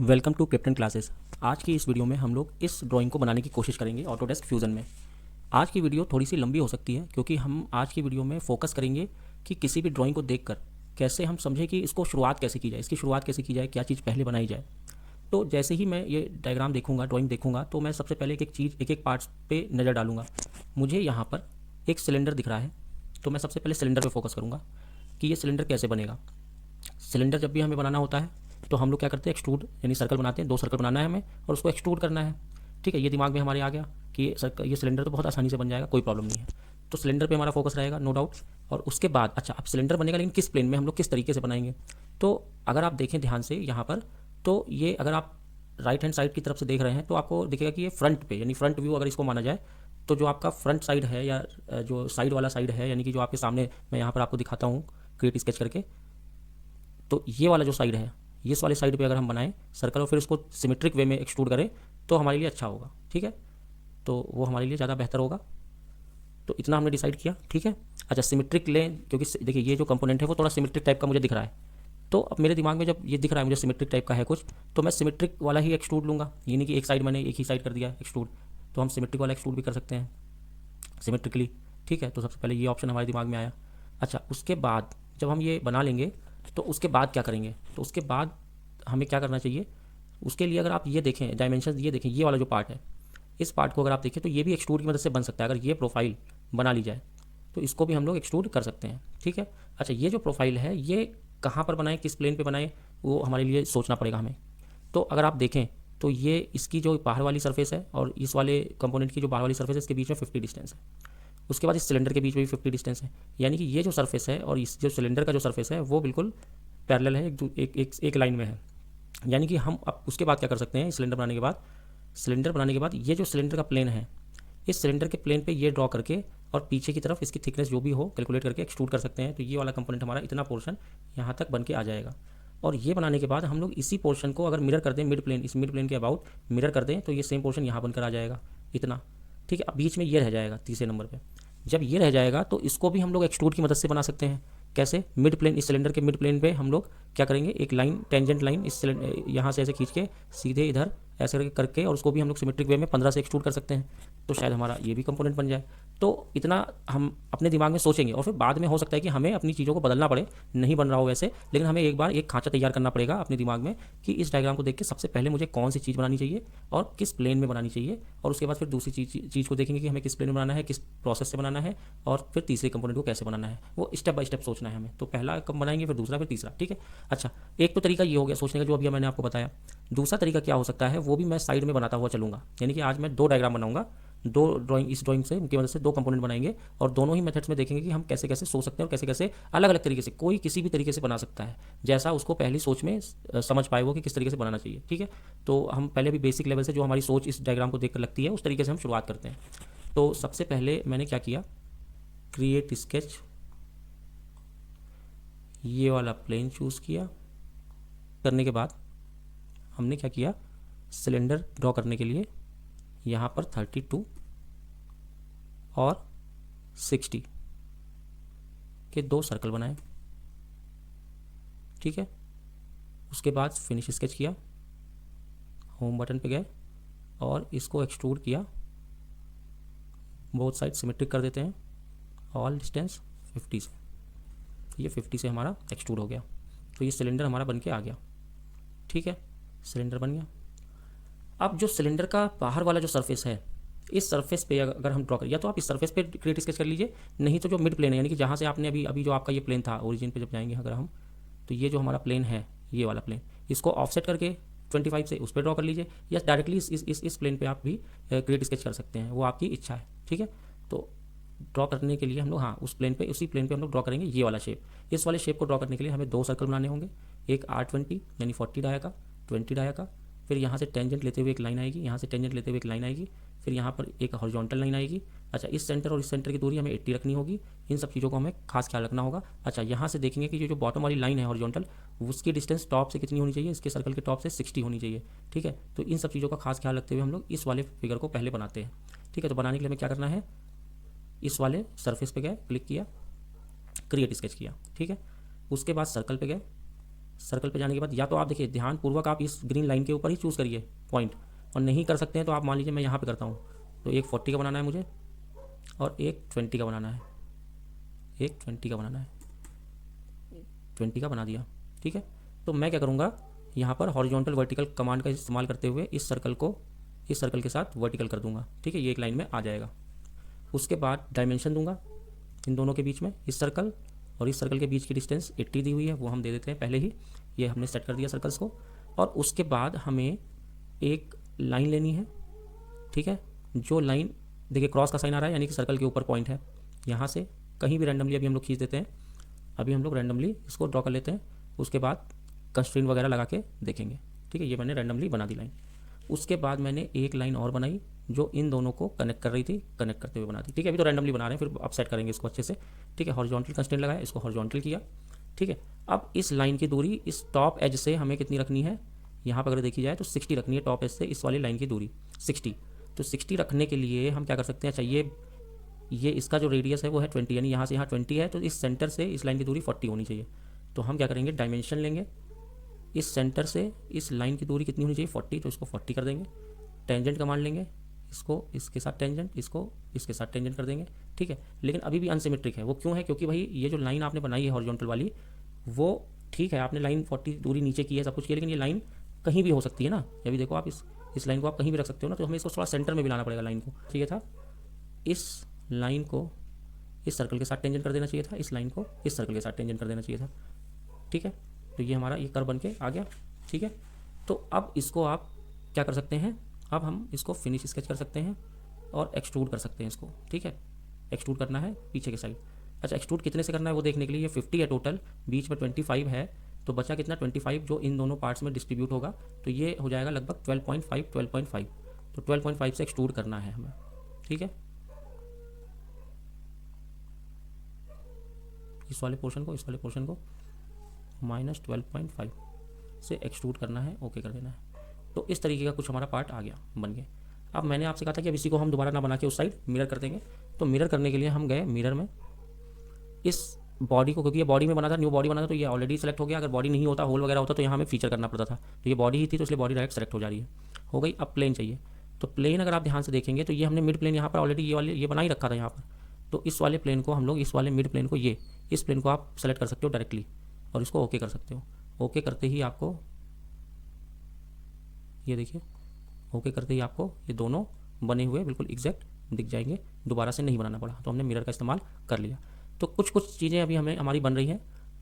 Welcome to captain classes. आज की इस वीडियो में हम लोग इस ड्राइंग को बनाने की कोशिश करेंगे ऑटोडेस्क फ्यूज़न में। आज की वीडियो थोड़ी सी लंबी हो सकती है क्योंकि हम आज की वीडियो में फोकस करेंगे कि किसी भी ड्राइंग को देखकर कैसे हम समझें कि इसको शुरुआत कैसे की जाए, इसकी शुरुआत कैसे की जाए, क्या चीज़ पहले बनाई जाए। तो जैसे ही मैं ये डायग्राम देखूंगा, ड्राइंग देखूंगा, तो मैं सबसे पहले एक एक चीज़, एक एक पार्ट्स पे नज़र डालूंगा। मुझे यहाँ पर एक सिलेंडर दिख रहा है, तो मैं सबसे पहले सिलेंडर पे फोकस करूँगा कि ये सिलेंडर कैसे बनेगा। सिलेंडर जब भी हमें बनाना होता है तो हम लोग क्या करते हैं, एक्सट्रूड यानी सर्कल बनाते हैं। 2 सर्कल बनाना है हमें और उसको एक्सट्रूड करना है। ठीक है, ये दिमाग में हमारे आ गया कि ये सिलेंडर तो बहुत आसानी से बन जाएगा, कोई प्रॉब्लम नहीं है। तो सिलेंडर पे हमारा फोकस रहेगा, नो डाउट। और उसके बाद अच्छा, अब सिलेंडर बनेगा लेकिन किस प्लेन में, हम लोग किस तरीके से बनाएंगे। तो अगर आप देखें ध्यान से यहाँ पर, तो ये अगर आप राइट हैंड साइड की तरफ से देख रहे हैं तो आपको दिखेगा कि ये फ्रंट पे, यानी फ्रंट व्यू अगर इसको माना जाए, तो जो आपका फ्रंट साइड है या जो साइड वाला साइड है, यानी कि जो आपके सामने मैं यहाँ पर आपको दिखाता हूँ क्रिएट स्केच करके, तो ये वाला जो साइड है, इस वाले साइड पे अगर हम बनाएं सर्कल और फिर उसको सिमेट्रिक वे में एक्सट्रूड करें तो हमारे लिए अच्छा होगा। ठीक है, तो वो हमारे लिए ज़्यादा बेहतर होगा। तो इतना हमने डिसाइड किया। ठीक है, अच्छा सिमेट्रिक लें, क्योंकि देखिए ये जो कंपोनेंट है वो थोड़ा सिमेट्रिक टाइप का मुझे दिख रहा है। तो अब मेरे दिमाग में जब ये दिख रहा है मुझे सिमेट्रिक टाइप का है कुछ, तो मैं सिमेट्रिक वाला ही एक्सट्रूड लूँगा। ये नहीं कि एक साइड मैंने एक ही साइड कर दिया एक्सट्रूड, तो हम सिमेट्रिक वाला एक्सट्रूड भी कर सकते हैं सिमेट्रिकली। ठीक है, तो सबसे पहले ये ऑप्शन हमारे दिमाग में आया। अच्छा, उसके बाद जब हम ये बना लेंगे तो उसके बाद क्या करेंगे, तो उसके बाद हमें क्या करना चाहिए। उसके लिए अगर आप ये देखें डायमेंशन, ये देखें ये वाला जो पार्ट है, इस पार्ट को अगर आप देखें तो ये भी एक्सट्रूड की मदद से बन सकता है। अगर ये प्रोफाइल बना ली जाए तो इसको भी हम लोग एक्सट्रूड कर सकते हैं। ठीक है, अच्छा ये जो प्रोफाइल है ये कहाँ पर बनाएं, किस प्लेन पे बनाएं, वो हमारे लिए सोचना पड़ेगा हमें। तो अगर आप देखें तो ये इसकी जो बाहर वाली सरफेस है और इस वाले कंपोनेंट की जो बाहर वाली सरफेस है, इसके बीच में 50 डिस्टेंस है। उसके बाद इस सिलेंडर के बीच में भी 50 डिस्टेंस है। यानी कि ये जो सरफेस है और इस जो सिलेंडर का जो सरफेस है वो बिल्कुल पैरेलल है, एक लाइन में है। यानी कि हम अब उसके बाद क्या कर सकते हैं, सिलेंडर बनाने के बाद ये जो सिलेंडर का प्लेन है, इस सिलेंडर के प्लेन पे ये ड्रॉ करके और पीछे की तरफ इसकी थिकनेस जो भी हो कैलकुलेट करके एक्सट्रूड कर सकते हैं। तो ये वाला कंपोनेंट हमारा इतना पोर्शन यहाँ तक बन के आ जाएगा। और ये बनाने के बाद हम लोग इसी पोर्शन को अगर मिरर कर दें मिड प्लेन, इस मिड प्लेन के अबाउट मिरर कर दें, तो ये सेम पोर्शन यहाँ बनकर आ जाएगा इतना। ठीक है, अब बीच में ये रह जाएगा तीसरे नंबर पे। जब ये रह जाएगा तो इसको भी हम लोग एक्सट्रूड की मदद से बना सकते हैं। कैसे, मिड प्लेन, इस सिलेंडर के मिड प्लेन पे हम लोग क्या करेंगे, एक लाइन, टेंजेंट लाइन इस यहाँ से ऐसे खींच के सीधे इधर ऐसे करके और उसको भी हम लोग सिमेट्रिक वे में 15 से एक्सट्रूड कर सकते हैं। तो शायद हमारा ये भी कंपोनेंट बन जाए। तो इतना हम अपने दिमाग में सोचेंगे और फिर बाद में हो सकता है कि हमें अपनी चीज़ों को बदलना पड़े, नहीं बन रहा हो वैसे, लेकिन हमें एक बार एक खांचा तैयार करना पड़ेगा अपने दिमाग में कि इस डायग्राम को देख के सबसे पहले मुझे कौन सी चीज़ बनानी चाहिए और किस प्लेन में बनानी चाहिए, और उसके बाद फिर दूसरी चीज़ को देखेंगे कि हमें किस प्लेन में बनाना है, किस प्रोसेस से बनाना है, और फिर तीसरे कंपोनेंट को कैसे बनाना है। वो स्टेप बाय स्टेप सोचना है हमें। तो पहला कब बनाएंगे, फिर दूसरा, फिर तीसरा। ठीक है, अच्छा एक तो तरीका ये हो गया सोचने का जो अभी मैंने आपको बताया। दूसरा तरीका क्या हो सकता है, वो भी मैं साइड में बनाता हुआ चलूँगा। यानी कि आज मैं 2 डायग्राम बनाऊंगा, इस ड्राइंग से की मदद से 2 कंपोनेंट बनाएंगे और दोनों ही मेथड्स में देखेंगे कि हम कैसे कैसे सोच सकते हैं और कैसे कैसे अलग अलग तरीके से, कोई किसी भी तरीके से बना सकता है जैसा उसको पहली सोच में समझ पाए वो कि किस तरीके से बनाना चाहिए। ठीक है, तो हम पहले भी बेसिक लेवल से जो हमारी सोच इस डायग्राम को देखकर लगती है उस तरीके से हम शुरुआत करते हैं। तो सबसे पहले मैंने क्या किया, क्रिएट स्केच, ये वाला प्लेन चूज़ किया। करने के बाद हमने क्या किया, सिलेंडर ड्रॉ करने के लिए यहाँ पर 32 और 60 के 2 सर्कल बनाए। ठीक है, उसके बाद फिनिश स्केच किया, होम बटन पे गए और इसको एक्सट्रूड किया, बोथ साइड सिमेट्रिक कर देते हैं, ऑल डिस्टेंस 50 से। ये 50 से हमारा एक्सट्रूड हो गया। तो ये सिलेंडर हमारा बन के आ गया। ठीक है, सिलेंडर बन गया। अब जो सिलेंडर का बाहर वाला जो सरफेस है, इस सरफेस पे अगर हम ड्रॉ करें, या तो आप इस सरफेस पे क्रिएट स्केच कर लीजिए, नहीं तो जो मिड प्लेन है, यानी कि जहाँ से आपने अभी जो आपका ये प्लेन था ओरिजिन पे जब जाएंगे अगर हम, तो ये जो हमारा प्लेन है, ये वाला प्लेन, इसको ऑफसेट करके 25 से उस पर ड्रॉ कर लीजिए, या डायरेक्टली इस प्लेन पे आप भी क्रिएट स्केच कर सकते हैं, वो आपकी इच्छा है। ठीक है, तो ड्रॉ करने के लिए हम लोग, हाँ, उसी प्लेन पे हम लोग ड्रॉ करेंगे ये वाला शेप। इस वाले शेप को ड्रॉ करने के लिए हमें 2 सर्कल बनाने होंगे, एक R20 यानी 40 डाया का, 20 डाया का, फिर यहाँ से टेंजेंट लेते हुए एक लाइन आएगी, यहाँ से टेंजेंट लेते हुए एक लाइन आएगी, फिर यहाँ पर एक हॉरिजॉन्टल लाइन आएगी। अच्छा, इस सेंटर और इस सेंटर की दूरी हमें 80 रखनी होगी। इन सब चीज़ों को हमें खास ख्याल रखना होगा। अच्छा, यहाँ से देखेंगे कि जो बॉटम वाली लाइन है हॉरिजॉन्टल, उसकी डिस्टेंस टॉप से कितनी होनी चाहिए, इसके सर्कल के टॉप से 60 होनी चाहिए। ठीक है, तो इन सब चीज़ों का खास ख्याल रखते हुए हम लोग इस वाले फिगर को पहले बनाते हैं। ठीक है, तो बनाने के लिए हमें क्या करना है, इस वाले सरफेस पे गए, क्लिक किया, क्रिएट स्केच किया। ठीक है, उसके बाद सर्कल पे गए, सर्कल पे जाने के बाद या तो आप देखिए ध्यानपूर्वक आप इस ग्रीन लाइन के ऊपर ही चूज़ करिए पॉइंट, और नहीं कर सकते हैं तो आप मान लीजिए मैं यहाँ पे करता हूँ, तो एक 40 का बनाना है मुझे और एक 20 का बनाना है, एक 20 का बनाना है, 20 का बना दिया। ठीक है, तो मैं क्या करूँगा, यहाँ पर हॉरिजॉन्टल वर्टिकल कमांड का इस्तेमाल करते हुए इस सर्कल को इस सर्कल के साथ वर्टिकल कर दूंगा। ठीक है, ये एक लाइन में आ जाएगा। उसके बाद डायमेंशन दूंगा इन दोनों के बीच में, इस सर्कल और इस सर्कल के बीच की डिस्टेंस 80 दी हुई है, वो हम दे देते हैं पहले ही, ये हमने सेट कर दिया सर्कल्स को। और उसके बाद हमें एक लाइन लेनी है। ठीक है, जो लाइन देखिए क्रॉस का साइन आ रहा है यानी कि सर्कल के ऊपर पॉइंट है, यहाँ से कहीं भी रैंडमली अभी हम लोग खींच देते हैं। अभी हम लोग रैंडमली इसको ड्रॉ कर लेते हैं, उसके बाद कंस्ट्रेंट वगैरह लगा के देखेंगे। ठीक है, ये मैंने रैंडमली बना दी लाइन। उसके बाद मैंने एक लाइन और बनाई जो इन दोनों को कनेक्ट कर रही थी, कनेक्ट करते हुए बना दी। ठीक है, अभी तो रैंडमली बना रहे हैं, फिर अब सेट करेंगे इसको अच्छे से। ठीक है, हॉरिजॉन्टल कंस्ट्रेंट लगाया, इसको हॉरिजॉन्टल किया। ठीक है, अब इस लाइन की दूरी इस टॉप एज से हमें कितनी रखनी है, यहाँ पर अगर देखी जाए तो 60 रखनी है टॉप एज से इस वाली लाइन की दूरी 60। तो 60 रखने के लिए हम क्या कर सकते हैं, अच्छा ये इसका जो रेडियस है वो है 20, यानी यहाँ से यहाँ 20 है, तो इस सेंटर से इस लाइन की दूरी 40 होनी चाहिए। तो हम क्या करेंगे, डायमेंशन लेंगे, इस सेंटर से इस लाइन की दूरी कितनी होनी चाहिए 40, तो इसको 40 कर देंगे। टेंजेंट कमांड लेंगे, इसको इसके साथ टेंजेंट, इसको इसके साथ टेंजेंट कर देंगे। ठीक है, लेकिन अभी भी अनसिमेट्रिक है। वो क्यों है, क्योंकि भाई ये जो लाइन आपने बनाई है हॉरिजॉन्टल वाली, वो ठीक है आपने लाइन 40 दूरी नीचे की है, सब कुछ किया, लेकिन ये लाइन कहीं भी हो सकती है ना। अभी देखो आप इस लाइन को आप कहीं भी रख सकते हो ना, तो हमें इसको थोड़ा सेंटर में भी लाना पड़ेगा लाइन को। ठीक है था, इस लाइन को इस सर्कल के साथ टेंजेंट कर देना चाहिए था, इस लाइन को इस सर्कल के साथ टेंजेंट कर देना चाहिए था। ठीक है, तो ये हमारा ये कर्व बन के आ गया। ठीक है, तो अब इसको आप क्या कर सकते हैं, अब हम इसको फिनिश स्केच कर सकते हैं और एक्सट्रूड कर सकते हैं इसको। ठीक है, एक्सट्रूड करना है पीछे के साइड। अच्छा, एक्सट्रूड कितने से करना है वो देखने के लिए, ये 50 है टोटल, बीच में 25 है, तो बचा कितना 25 जो इन दोनों पार्ट्स में डिस्ट्रीब्यूट होगा, तो ये हो जाएगा लगभग 12.5। तो 12.5 से एक्सट्रूड करना है हमें। ठीक है, इस वाले पोर्शन को -12.5 से एक्सट्रूड करना है, ओके कर देना है। तो इस तरीके का कुछ हमारा पार्ट आ गया, बन गया। अब मैंने आपसे कहा था कि अब इसी को हम दोबारा ना बना के उस साइड मिरर कर देंगे। तो मिरर करने के लिए हम गए मिरर में, इस बॉडी को, क्योंकि ये बॉडी में बना था, न्यू बॉडी बना था, तो ये ऑलरेडी सेलेक्ट हो गया। अगर बॉडी नहीं होता, होल वगैरह होता, तो यहाँ हमें फीचर करना पड़ता था। तो ये बॉडी ही थी, तो इसलिए बॉडी डायरेक्ट सेलेक्ट हो जा रही है, हो गई। अब प्लेन चाहिए, तो प्लेन अगर आप ध्यान से देखेंगे तो ये हमने मिड प्लेन यहाँ पर ऑलरेडी ये बना ही रखा था यहाँ पर। तो इस वाले प्लेन को हम लोग, इस वाले मिड प्लेन को, इस प्लेन को आप सेलेक्ट कर सकते हो डायरेक्टली और इसको ओके कर सकते हो। ओके करते ही आपको ये देखिए, ओके करते ही आपको ये दोनों बने हुए बिल्कुल एग्जैक्ट दिख जाएंगे, दोबारा से नहीं बनाना पड़ा। तो हमने मिरर का इस्तेमाल कर लिया। तो कुछ चीज़ें अभी हमारी बन रही हैं।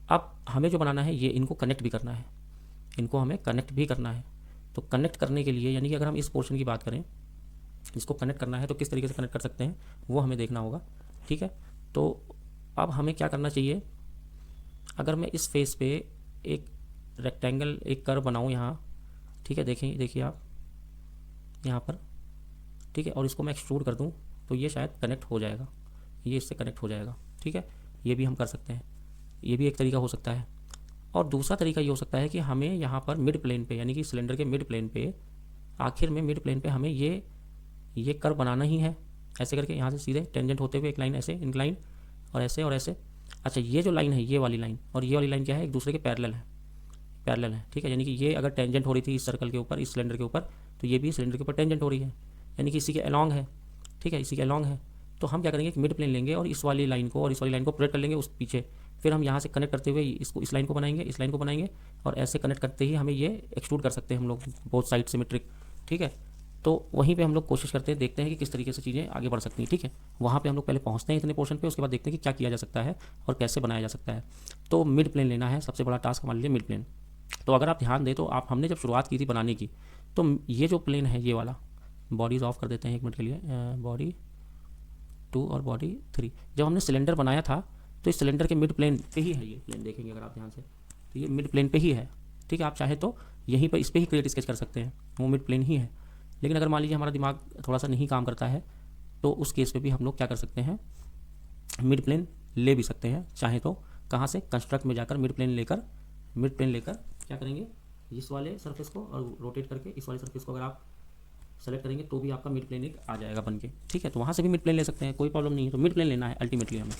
अब हमें जो बनाना है, ये इनको कनेक्ट भी करना है, इनको हमें कनेक्ट भी करना है। तो कनेक्ट करने के लिए, यानी कि अगर हम इस पोर्शन की बात करें, इसको कनेक्ट करना है, तो किस तरीके से कनेक्ट कर सकते हैं वो हमें देखना होगा। ठीक है, तो अब हमें क्या करना चाहिए, अगर मैं इस फेस पे एक रेक्टेंगल, एक कर्व बनाऊँ यहाँ, ठीक है, देखिए आप यहाँ पर, ठीक है, और इसको मैं एक्सट्रूड कर दूँ तो ये शायद कनेक्ट हो जाएगा, ये इससे कनेक्ट हो जाएगा। ठीक है, ये भी हम कर सकते हैं, ये भी एक तरीका हो सकता है। और दूसरा तरीका ये हो सकता है कि हमें यहाँ पर मिड प्लेन पे, यानी कि सिलेंडर के मिड प्लेन पे, आखिर में मिड प्लेन पे हमें ये कर्व बनाना ही है, ऐसे करके यहाँ से सीधे टेंजेंट होते हुए एक लाइन ऐसे इंक्लाइन और ऐसे और ऐसे। अच्छा, ये जो लाइन है, ये वाली लाइन और ये वाली लाइन क्या है, एक दूसरे के पैरेलल है। ठीक है, यानी कि ये अगर टेंजेंट हो रही थी इस सर्कल के ऊपर, इस सिलेंडर के ऊपर, तो ये भी सिलेंडर के ऊपर टेंजेंट हो रही है, यानी कि इसी के अलॉन्ग है। ठीक है, इसी के अलॉन्ग है। तो हम क्या करेंगे कि मिड प्लेन लेंगे और इस वाली लाइन को और इस वाली लाइन को प्रोजेक्ट कर लेंगे उस पीछे, फिर हम यहाँ से कनेक्ट करते हुए इसको, इस लाइन को बनाएंगे, इस लाइन को बनाएंगे, और ऐसे कनेक्ट करते ही हमें ये एक्सट्रूड कर सकते हैं हम लोग, बोथ साइड सिमेट्रिक। ठीक है, तो वहीं पे हम लोग कोशिश करते हैं, देखते हैं कि किस तरीके से चीज़ें आगे बढ़ सकती हैं। ठीक है, वहाँ पे हम लोग पहले पहुँचते हैं इतने पोर्शन पे, उसके बाद देखते हैं कि क्या किया जा सकता है और कैसे बनाया जा सकता है। तो मिड प्लेन लेना है, सबसे बड़ा टास्क हमारे लिए मिड प्लेन। तो अगर आप ध्यान दें तो हमने जब शुरुआत की थी बनाने की, तो ये जो प्लेन है, ये वाला, बॉडीज ऑफ कर देते हैं 1 मिनट के लिए, बॉडी 2 और बॉडी 3, जब हमने सिलेंडर बनाया था तो इस सिलेंडर के मिड प्लेन पे ही है ये प्लेन, देखेंगे अगर आप ध्यान से, तो ये मिड प्लेन पे ही है। ठीक है, आप चाहे तो यहीं पर इस पर ही क्रिएट स्केच कर सकते हैं, वो मिड प्लेन ही है। लेकिन अगर मान लीजिए हमारा दिमाग थोड़ा सा नहीं काम करता है, तो उस केस पे भी हम लोग क्या कर सकते हैं, मिड प्लेन ले भी सकते हैं। चाहे तो कहाँ से, कंस्ट्रक्ट में जाकर मिड प्लेन लेकर क्या करेंगे, इस वाले सरफेस को और रोटेट करके इस वाले सरफेस को अगर आप सेलेक्ट करेंगे तो भी आपका मिड प्लेन एक आ जाएगा बन के। ठीक है, तो वहाँ से भी मिड प्लेन ले सकते हैं, कोई प्रॉब्लम नहीं है। तो मिड प्लेन लेना है अल्टीमेटली हमें,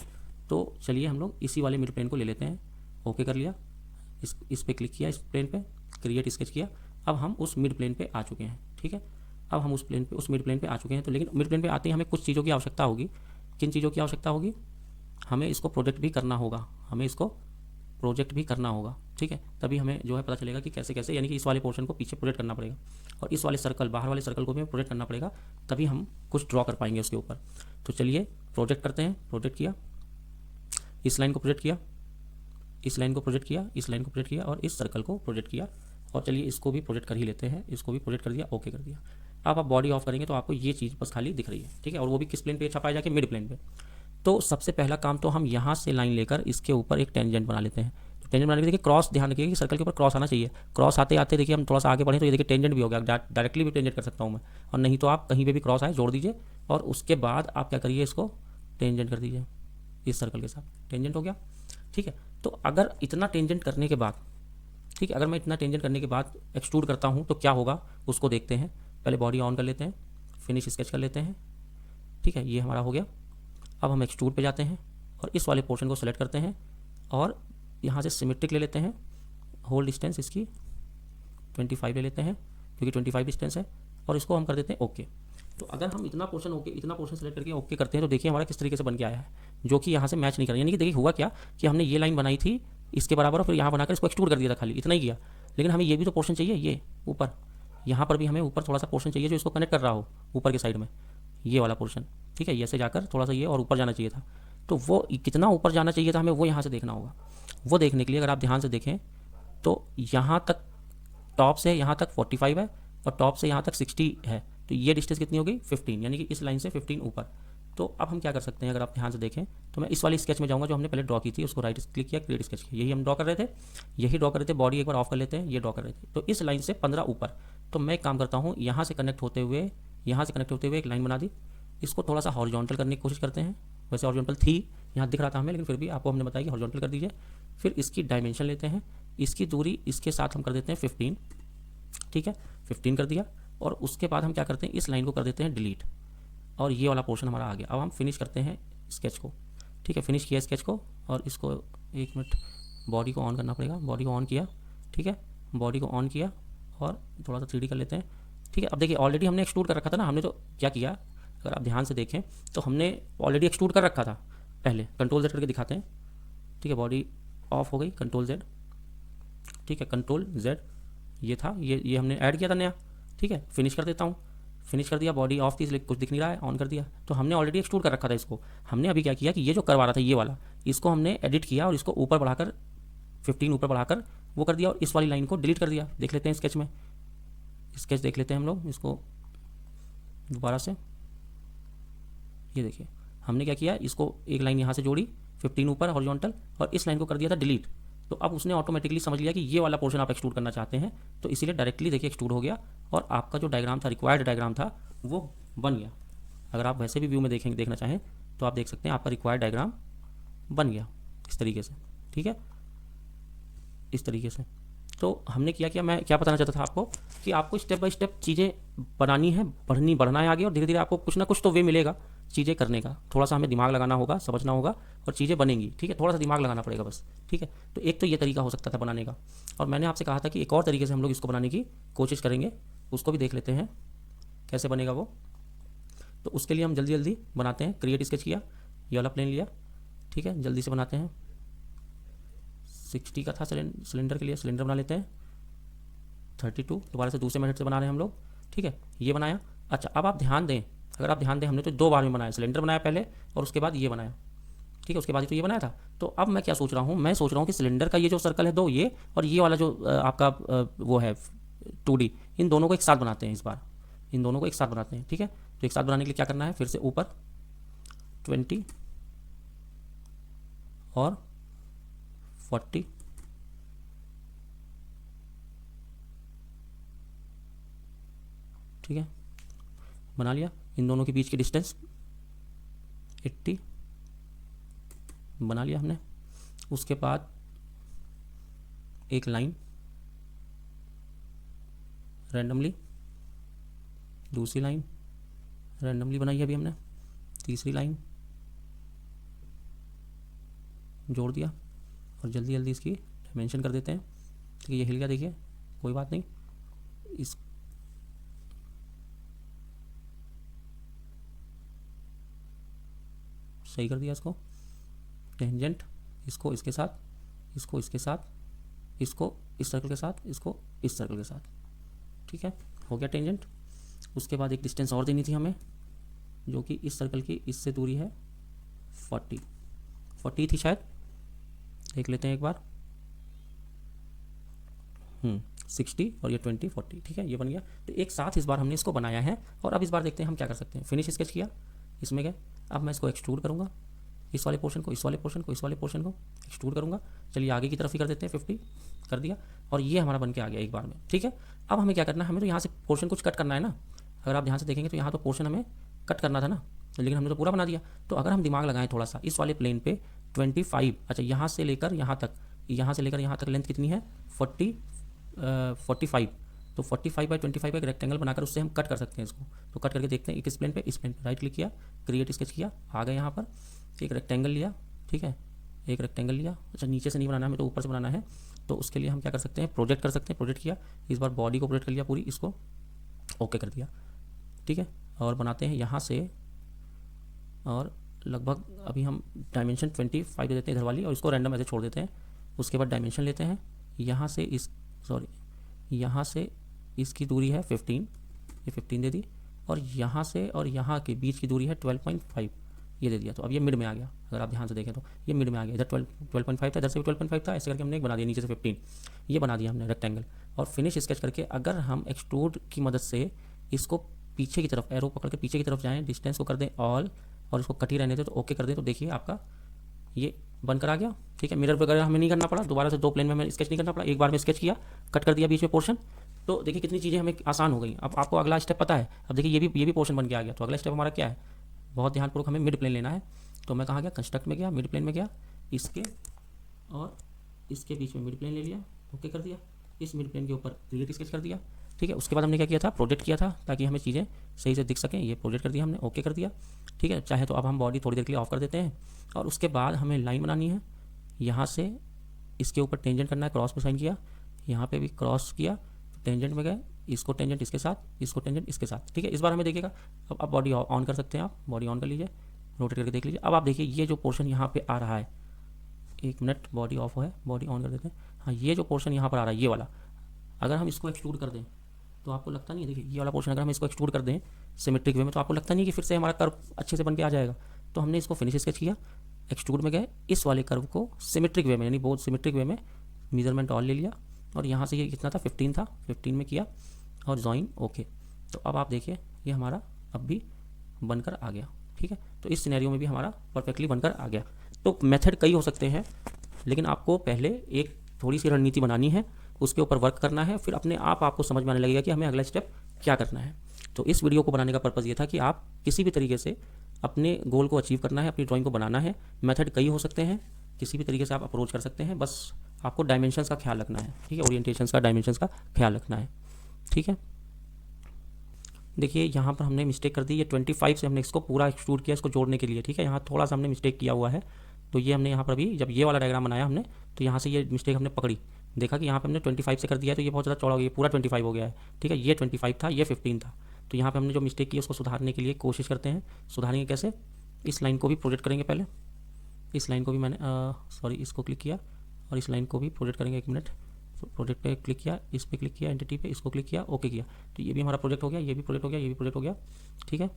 तो चलिए हम लोग इसी वाले मिड प्लेन को ले लेते हैं। ओके कर लिया, इस पे क्लिक किया, इस प्लेन पे क्रिएट स्केच किया। अब हम उस मिड प्लेन पे आ चुके हैं, ठीक है। अब हम उस मिड प्लेन पे आ चुके हैं। तो लेकिन मिड प्लेन पे आते ही हमें कुछ चीज़ों की आवश्यकता होगी। किन चीज़ों की आवश्यकता होगी? हमें इसको प्रोजेक्ट भी करना होगा, हमें इसको प्रोजेक्ट भी करना होगा, ठीक है। तभी हमें जो है पता चलेगा कि कैसे कैसे, यानी कि इस वाले पोर्शन को पीछे प्रोजेक्ट करना पड़ेगा और इस वाले सर्कल, बाहर वाले सर्कल को भी प्रोजेक्ट करना पड़ेगा, तभी हम कुछ ड्रॉ कर पाएंगे उसके ऊपर। तो चलिए प्रोजेक्ट करते हैं। प्रोजेक्ट किया, इस लाइन को प्रोजेक्ट किया, इस लाइन को प्रोजेक्ट किया, इस लाइन को प्रोजेक्ट किया और इस सर्कल को प्रोजेक्ट किया। और चलिए इसको भी प्रोजेक्ट कर ही लेते हैं, इसको भी प्रोजेक्ट कर दिया, ओके कर दिया। अब आप बॉडी ऑफ करेंगे तो आपको ये चीज़ बस खाली दिख रही है, ठीक है। और वो भी किस प्लेन पे छपाया जाके? मिड प्लेन पे। तो सबसे पहला काम तो हम यहाँ से लाइन लेकर इसके ऊपर एक टेंजेंट बना लेते हैं। तो टेंजेंट बनाने के देखिए क्रॉस, ध्यान रखिए कि सर्कल के ऊपर क्रॉस आना चाहिए। क्रॉस आते आते देखिए हम थोड़ा सा आगे बढ़े तो ये देखिए टेंजेंट भी हो गया, डायरेक्टली भी टेंजेंट कर सकता हूँ मैं, और नहीं तो आप कहीं पे भी क्रॉस आए जोड़ दीजिए और उसके बाद आप क्या करिए, इसको टेंजेंट कर दीजिए इस सर्कल के साथ। टेंजेंट हो गया, ठीक है। तो अगर इतना टेंजेंट करने के बाद, ठीक है, अगर मैं इतना टेंजेंट करने के बाद एक्सट्रूड करता हूँ तो क्या होगा उसको देखते हैं। पहले बॉडी ऑन कर लेते हैं, फिनिश स्केच कर लेते हैं, ठीक है, ये हमारा हो गया। अब हम एक्सट्रूड पे जाते हैं और इस वाले पोर्शन को सेलेक्ट करते हैं और यहाँ से सिमेट्रिक ले लेते हैं। होल डिस्टेंस इसकी 25 ले लेते हैं क्योंकि 25 डिस्टेंस है, और इसको हम कर देते हैं ओके। तो अगर हम इतना पोर्शन ओके, इतना पोर्शन सेलेक्ट करके ओके करते हैं तो देखिए हमारा किस तरीके से बन के आया है, जो कि यहाँ से मैच नहीं कर रहा। यानी कि देखिए हुआ क्या कि हमने ये लाइन बनाई थी इसके बराबर और फिर यहाँ बनाकर इसको एक्सट्रूड कर दिया था, खाली इतना ही किया। लेकिन हमें ये भी तो पोर्शन चाहिए, ये ऊपर, यहाँ पर भी हमें ऊपर थोड़ा सा पोर्शन चाहिए जो इसको कनेक्ट कर रहा हो ऊपर के साइड में, ये वाला पोर्शन, ठीक है। ये से जाकर थोड़ा सा ये और ऊपर जाना चाहिए था। तो वो कितना ऊपर जाना चाहिए था हमें, वो यहाँ से देखना होगा। वो देखने के लिए अगर आप ध्यान से देखें तो यहाँ तक, टॉप से यहाँ तक 45 है और टॉप से यहाँ तक 60 है। तो ये डिस्टेंस कितनी होगी? 15, यानी कि इस लाइन से 15 ऊपर। तो अब हम क्या कर सकते हैं, अगर आप ध्यान से देखें तो मैं इस वाली स्केच में जाऊँगा जो हमने पहले ड्रॉ की थी, उसको राइट क्लिक किया, क्रिएट स्केच किया, यही हम ड्रॉ कर रहे थे, यही ड्रॉ कर रहे थे। बॉडी एक बार ऑफ कर लेते हैं, ये ड्रॉ कर रहे थे। तो इस लाइन से 15 ऊपर। तो मैं एक काम करता हूँ, यहाँ से कनेक्ट होते हुए, यहाँ से कनेक्ट होते हुए एक लाइन बना दी। इसको थोड़ा सा हॉरिजॉन्टल करने की कोशिश करते हैं। वैसे हॉरिजॉन्टल थी, यहाँ दिख रहा था हमें, लेकिन फिर भी आपको हमने बताया कि हॉरिजॉन्टल कर दीजिए। फिर इसकी डायमेंशन लेते हैं, इसकी दूरी इसके साथ हम कर देते हैं 15, ठीक है, 15 कर दिया। और उसके बाद हम क्या करते हैं, इस लाइन को कर देते हैं डिलीट और ये वाला पोर्शन हमारा आ गया। अब हम फिनिश करते हैं स्केच को, ठीक है, फिनिश किया स्केच को और इसको 1 मिनट, बॉडी को ऑन करना पड़ेगा। बॉडी को ऑन किया, ठीक है, बॉडी को ऑन किया और थोड़ा सा 3D कर लेते हैं, ठीक है। अब देखिए ऑलरेडी हमने एक्सट्रूड कर रखा था ना, हमने तो क्या किया, अगर आप ध्यान से देखें तो हमने ऑलरेडी एक्सट्रूड कर रखा था पहले। कंट्रोल Z करके दिखाते हैं, ठीक है, बॉडी ऑफ हो गई, कंट्रोल Z, ठीक है, कंट्रोल Z, ये था, ये हमने ऐड किया था नया, ठीक है। फिनिश कर देता हूँ, फिनिश कर दिया, बॉडी ऑफ थी इसलिए कुछ दिख नहीं रहा है, ऑन कर दिया। तो हमने ऑलरेडी एक्सट्रूड कर रखा था इसको। हमने अभी क्या किया कि ये जो करवा रहा था ये वाला, इसको हमने एडिट किया और इसको ऊपर बढ़ाकर 15 ऊपर बढ़ाकर वो कर दिया और इस वाली लाइन को डिलीट कर दिया। देख लेते हैं स्केच में, स्केच देख लेते हैं हम लोग इसको दोबारा से। ये देखिए हमने क्या किया, इसको एक लाइन यहाँ से जोड़ी 15 ऊपर हॉरिजॉन्टल और इस लाइन को कर दिया था डिलीट। तो अब उसने ऑटोमेटिकली समझ लिया कि ये वाला पोर्शन आप एक्सट्रूड करना चाहते हैं, तो इसीलिए डायरेक्टली देखिए एक्सट्रूड हो गया और आपका जो डायग्राम था, रिक्वायर्ड डायग्राम था, वो बन गया। अगर आप वैसे भी व्यू में देखना चाहें तो आप देख सकते हैं आपका रिक्वायर्ड डायग्राम बन गया इस तरीके से, ठीक है, इस तरीके से। तो हमने क्या मैं क्या बताना चाहता था आपको कि आपको स्टेप बाय स्टेप चीज़ें बनानी है, बढ़ना है आगे, और धीरे धीरे आपको कुछ ना कुछ तो वे मिलेगा चीज़ें करने का। थोड़ा सा हमें दिमाग लगाना होगा, समझना होगा और चीज़ें बनेंगी, ठीक है, थोड़ा सा दिमाग लगाना पड़ेगा बस, ठीक है। तो एक तो ये तरीका हो सकता था बनाने का, और मैंने आपसे कहा था कि एक और तरीके से हम लोग इसको बनाने की कोशिश करेंगे, उसको भी देख लेते हैं कैसे बनेगा वो। तो उसके लिए हम जल्दी जल्दी बनाते हैं। क्रिएट स्केच किया, ये वाला प्लेन लिया, ठीक है, जल्दी से बनाते हैं। 60 का था सिलेंडर के लिए, सिलेंडर बना लेते हैं। 32 दोबारा से दूसरे मेथड से बना रहे हैं हम लोग, ठीक है, ये बनाया। अच्छा अब आप ध्यान दें, अगर आप ध्यान दें, हमने तो 2 बार में बनाया, सिलेंडर बनाया पहले और उसके बाद ये बनाया, ठीक है, उसके बाद ही तो ये बनाया था। तो अब मैं क्या सोच रहा हूँ, मैं सोच रहा हूँ कि सिलेंडर का ये जो सर्कल है 2 ये, और ये वाला जो आपका वो है 2D, इन दोनों को एक साथ बनाते हैं। इस बार इन दोनों को एक साथ बनाते हैं, ठीक है। तो एक साथ बनाने के लिए क्या करना है, फिर से ऊपर 20 और 40, ठीक है, बना लिया। इन दोनों के बीच की डिस्टेंस 80 बना लिया हमने। उसके बाद एक लाइन रैंडमली, दूसरी लाइन रैंडमली बनाई अभी हमने, तीसरी लाइन जोड़ दिया और जल्दी जल्दी इसकी मेंशन कर देते हैं। ठीक है, ये हिल गया, देखिए कोई बात नहीं। इस सही कर दिया इसको। टेंजेंट इसको इसके साथ, इसको इसके साथ, इसको इस सर्कल के साथ, इसको इस सर्कल के साथ। ठीक है, हो गया टेंजेंट। उसके बाद एक डिस्टेंस और देनी थी हमें, जो कि इस सर्कल की इससे दूरी है 40 थी शायद, देख लेते हैं एक बार। 60 और ये 20 40। ठीक है, ये बन गया। तो एक साथ इस बार हमने इसको बनाया है। और अब इस बार देखते हैं हम क्या कर सकते हैं। फिनिश स्केच किया, इसमें गए। अब मैं इसको एक्सट्रूड करूँगा, इस वाले पोर्शन को, इस वाले पोर्शन को, इस वाले पोर्शन को एक्सट्रूड करूँगा। चलिए आगे की तरफ ही कर देते हैं, 50 कर दिया और ये हमारा बन के आ गया एक बार में। ठीक है, अब हमें क्या करना है, हमें तो यहाँ से पोर्शन कुछ कट करना है ना। अगर आप ध्यान से देखेंगे तो यहाँ तो पोर्शन हमें कट करना था ना, लेकिन हमने तो पूरा बना दिया। तो अगर हम दिमाग लगाएं थोड़ा सा, इस वाले प्लेन पे 25, अच्छा यहाँ से लेकर यहाँ तक, यहाँ से लेकर यहाँ तक लेंथ कितनी है 45। तो 45/25 का एक रेक्टेंगल बनाकर उससे हम कट कर सकते हैं इसको। तो कट करके देखते हैं, किस प्लेन पे, इस प्लेन पे राइट क्लिक किया, क्रिएट स्केच किया, आ गए यहाँ पर एक रेक्टेंगल लिया। ठीक है, एक रेक्टेंगल लिया। अच्छा नीचे से नहीं बनाना है, हमें तो ऊपर से बनाना है। तो उसके लिए हम क्या कर सकते हैं, प्रोजेक्ट कर सकते हैं। प्रोजेक्ट किया, इस बार बॉडी को प्रोजेक्ट कर लिया पूरी, इसको ओके कर दिया। ठीक है, और बनाते हैं यहाँ से, और लगभग अभी हम डायमेंशन 25 दे देते हैं इधर वाली, और इसको रैंडम ऐसे छोड़ देते हैं। उसके बाद डायमेंशन लेते हैं, यहाँ से यहाँ से इसकी दूरी है 15, ये 15 दे दी, और यहाँ से और यहाँ के बीच की दूरी है 12.5, ये दे दिया। तो अब ये मिड में आ गया, अगर आप ध्यान से देखें तो ये मिड में आ गया। इधर 12.5 था, इधर से भी 12.5 था, ऐसे करके हमने एक बना दिया, नीचे से 15, ये बना दिया हमने रेक्टेंगल। और फिनिश स्केच करके अगर हम एक्सट्रूड की मदद से इसको पीछे की तरफ, एरो पकड़ के पीछे की तरफ जाएँ, डिस्टेंस को कर दें ऑल, और इसको कट ही रहने दें, तो ओके कर दें, तो देखिए आपका ये बनकर आ गया। ठीक है, मिरर वगैरह हमें नहीं करना पड़ा, दोबारा से 2 प्लेन में हमें स्केच नहीं करना पड़ा, एक बार में स्केच किया, कट कर दिया बीच में पोर्शन। तो देखिए कितनी चीज़ें हमें आसान हो गई। अब आपको अगला स्टेप पता है। अब देखिए ये भी पोर्शन बन के आ गया। तो अगला स्टेप हमारा क्या है, बहुत ध्यानपूर्वक हमें मिड प्लेन लेना है। तो मैं कहाँ गया, कंस्ट्रक्ट में गया, मिड प्लेन में गया, इसके और इसके बीच में मिड प्लेन ले लिया, ओके कर दिया। इस मिड प्लेन के ऊपर क्रिएट स्केच कर दिया। ठीक है, उसके बाद हमने क्या किया था, प्रोजेक्ट किया था ताकि हमें चीज़ें सही से दिख सकें। ये प्रोजेक्ट कर दिया हमने, ओके कर दिया। ठीक है, चाहे तो अब हम बॉडी थोड़ी देर के लिए ऑफ कर देते हैं। और उसके बाद हमें लाइन बनानी है, यहाँ से इसके ऊपर टेंजेंट करना है, क्रॉस पे साइन किया, यहाँ पे भी क्रॉस किया, टेंजेंट में गए, इसको टेंजेंट इसके साथ, इसको टेंजेंट इसके साथ। ठीक है, इस बार हमें देखिएगा। अब बॉडी ऑन कर सकते हैं, आप बॉडी ऑन कर लीजिए, रोटेट करके देख लीजिए। अब आप देखिए ये जो पोर्शन यहाँ पे आ रहा है, 1 मिनट, बॉडी ऑफ है, बॉडी ऑन कर देते हैं। हाँ, ये जो पोर्शन यहाँ पर आ रहा है, ये वाला, अगर हम इसको एक्सट्रूड कर दें तो आपको लगता नहीं है, देखिए ये वाला पोर्शन अगर हम इसको एक्सट्रूड कर दें सिमेट्रिक वे में, तो आपको लगता नहीं कि फिर से हमारा कर्व अच्छे से बन के आ जाएगा। तो हमने इसको फिनिश स्केच किया, एक्सट्रूड में गए, इस वाले कर्व को सिमेट्रिक वे में, यानी बहुत सिमेट्रिक वे में मेजरमेंट ऑल ले लिया, और यहाँ से ये कितना था 15 था, 15 में किया और जॉइन ओके। तो अब आप देखिए ये हमारा अब भी बनकर आ गया। ठीक है, तो इस सिनेरियो में भी हमारा परफेक्टली बनकर आ गया। तो मेथड कई हो सकते हैं, लेकिन आपको पहले एक थोड़ी सी रणनीति बनानी है, उसके ऊपर वर्क करना है, फिर अपने आप आपको समझ में आने लगेगा कि हमें अगला स्टेप क्या करना है। तो इस वीडियो को बनाने का पर्पज़ ये था कि आप किसी भी तरीके से अपने गोल को अचीव करना है, अपनी ड्राइंग को बनाना है। मेथड कई हो सकते हैं, किसी भी तरीके से आप अप्रोच कर सकते हैं, बस आपको डायमेंशंस का ख्याल रखना है। ठीक है, ओरिएंटेशंस का, डायमेंशंस का ख्याल रखना है। ठीक है, देखिए यहाँ पर हमने मिस्टेक कर दी, ये 25 से हमने इसको पूरा एक्सट्रूड किया इसको जोड़ने के लिए। ठीक है, यहाँ थोड़ा सा हमने मिस्टेक किया हुआ है। तो ये हमने यहाँ पर अभी जब ये वाला डायग्राम बनाया हमने, तो यहाँ से ये मिस्टेक हमने पकड़ी, देखा कि यहाँ पे हमने 25 से कर दिया है, तो ये बहुत ज़्यादा चौड़ा हो गया, पूरा 25 हो गया है। ठीक है, ये 25 था, ये 15 था। तो यहाँ पे हमने जो मिस्टेक की उसको सुधारने के लिए कोशिश करते हैं। सुधारेंगे कैसे, इस लाइन को भी प्रोजेक्ट करेंगे पहले, इस लाइन को भी मैंने इसको क्लिक किया, और इस लाइन को भी प्रोजेक्ट करेंगे। 1 मिनट, प्रोजेक्ट पे क्लिक किया, इस पे क्लिक किया, एंटिटी पे इसको क्लिक किया, ओके किया। तो ये भी हमारा प्रोजेक्ट हो गया, ये भी प्रोजेक्ट हो गया, ये भी प्रोजेक्ट हो गया। ठीक है,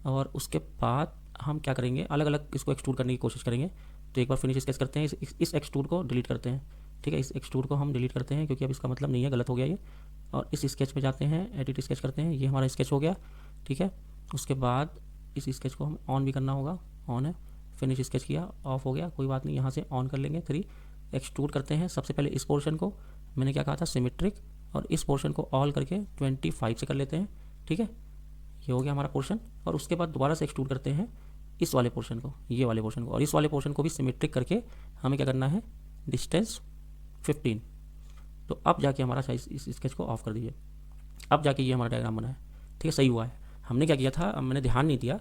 और उसके बाद हम क्या करेंगे, अलग अलग इसको एक्सट्रूड करने की कोशिश करेंगे। तो एक बार फिनिश स्केच करते हैं, इस एक्सट्रूड को डिलीट करते हैं। ठीक है, इस एक्सट्रूड को हम डिलीट करते हैं क्योंकि अब इसका मतलब नहीं है, गलत हो गया ये। और इस स्केच में जाते हैं, एडिट स्केच करते हैं, ये हमारा स्केच हो गया। ठीक है, उसके बाद इस स्केच को हम ऑन भी करना होगा, ऑन है, फिनिश स्केच किया, ऑफ हो गया, कोई बात नहीं, यहाँ से ऑन कर लेंगे। 3 एक्सट्रूड करते हैं। सबसे पहले इस पोर्शन को मैंने क्या कहा था, सिमेट्रिक, और इस पोर्शन को ऑल करके 25 से कर लेते हैं। ठीक है, ये हो गया हमारा पोर्शन। और उसके बाद दोबारा से एक्सट्रूड करते हैं इस वाले पोर्शन को, ये वाले पोर्शन को, और इस वाले पोर्शन को भी सिमेट्रिक करके हमें क्या करना है, डिस्टेंस 15। तो अब जाके हमारा साइज, इस स्केच को ऑफ कर दीजिए, अब जाके ये हमारा डायग्राम बना है। ठीक है, सही हुआ है। हमने क्या किया था, मैंने ध्यान नहीं दिया,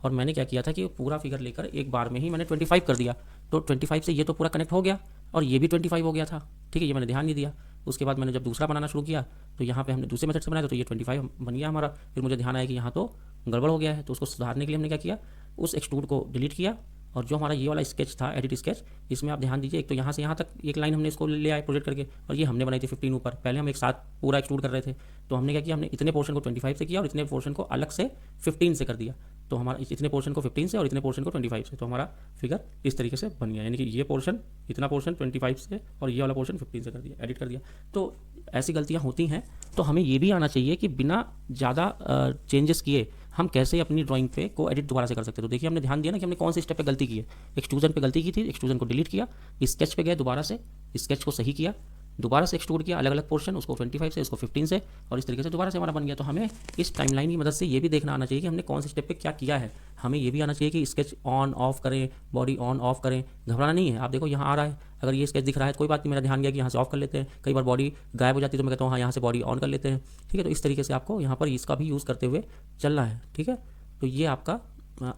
और मैंने क्या किया था कि पूरा फिगर लेकर एक बार में ही मैंने 25 कर दिया। तो 25 से ये तो पूरा कनेक्ट हो गया, और ये भी 25 हो गया था। ठीक है, ये मैंने ध्यान नहीं दिया। उसके बाद मैंने जब दूसरा बनाना शुरू किया तो यहाँ पे हमने दूसरे मेथड से बनाया तो ये 25 बन गया हमारा। फिर मुझे ध्यान आया कि यहाँ तो गड़बड़ हो गया है, तो उसको सुधारने के लिए हमने क्या किया, उस एक्सट्रूड को डिलीट किया और जो हमारा ये वाला स्केच था एडिट स्केच, इसमें आप ध्यान दीजिए, एक तो यहाँ से यहाँ तक एक लाइन हमने इसको ले आए प्रोजेक्ट करके, और ये हमने बनाई थी 15 ऊपर। पहले हम एक साथ पूरा एक्सट्रूड कर रहे थे, तो हमने क्या किया, हमने इतने पोर्शन को 25 से किया और इतने पोर्शन को अलग से 15 से कर दिया। तो हमारा इतने पोर्शन को 15 से और इतने पोर्शन को 25 से, तो हमारा फिगर इस तरीके से बन गया। यानी कि ये पोर्शन, इतना पोर्शन 25 से और ये वाला पोर्शन 15 से कर दिया, एडिट कर दिया। तो ऐसी गलतियाँ होती हैं, तो हमें ये भी आना चाहिए कि बिना ज़्यादा चेंजेस किए हम कैसे अपनी ड्राइंग पे को एडिट दोबारा से कर सकते हैं। तो देखिए हमने ध्यान दिया ना कि हमने कौन से स्टेप पे गलती की है। एक्सट्रूजन पे गलती की थी, एक्सट्रूजन को डिलीट किया, स्केच पे गए, दोबारा से स्केच को सही किया, दोबारा से एक्सट्रूड किया अलग अलग पोर्शन, उसको 25 से, उसको 15 से, और इस तरीके से दोबारा से हमारा बन गया। तो हमें इस टाइमलाइन की मदद से ये भी देखना आना चाहिए कि हमने कौन से स्टेप पे क्या किया है। हमें ये भी आना चाहिए कि स्केच ऑन ऑफ करें, बॉडी ऑन ऑफ करें, घबराना नहीं है। आप देखो यहाँ आ रहा है, अगर ये स्केच दिख रहा है तो कोई बात नहीं, मेरा ध्यान गया कि यहाँ से ऑफ कर लेते हैं। कई बार बॉडी गायब हो जाती है तो मैं कहता हूँ हाँ यहाँ से बॉडी ऑन कर लेते हैं। ठीक है, तो इस तरीके से आपको यहाँ पर इसका भी यूज़ करते हुए चलना है। ठीक है, तो ये आपका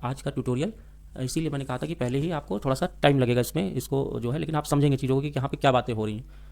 आज का ट्यूटोरियल, इसीलिए मैंने कहा था कि पहले ही आपको थोड़ा सा टाइम लगेगा इसमें, इसको जो है, लेकिन आप समझेंगे चीज़ों को कि यहाँ पे क्या बातें हो रही हैं।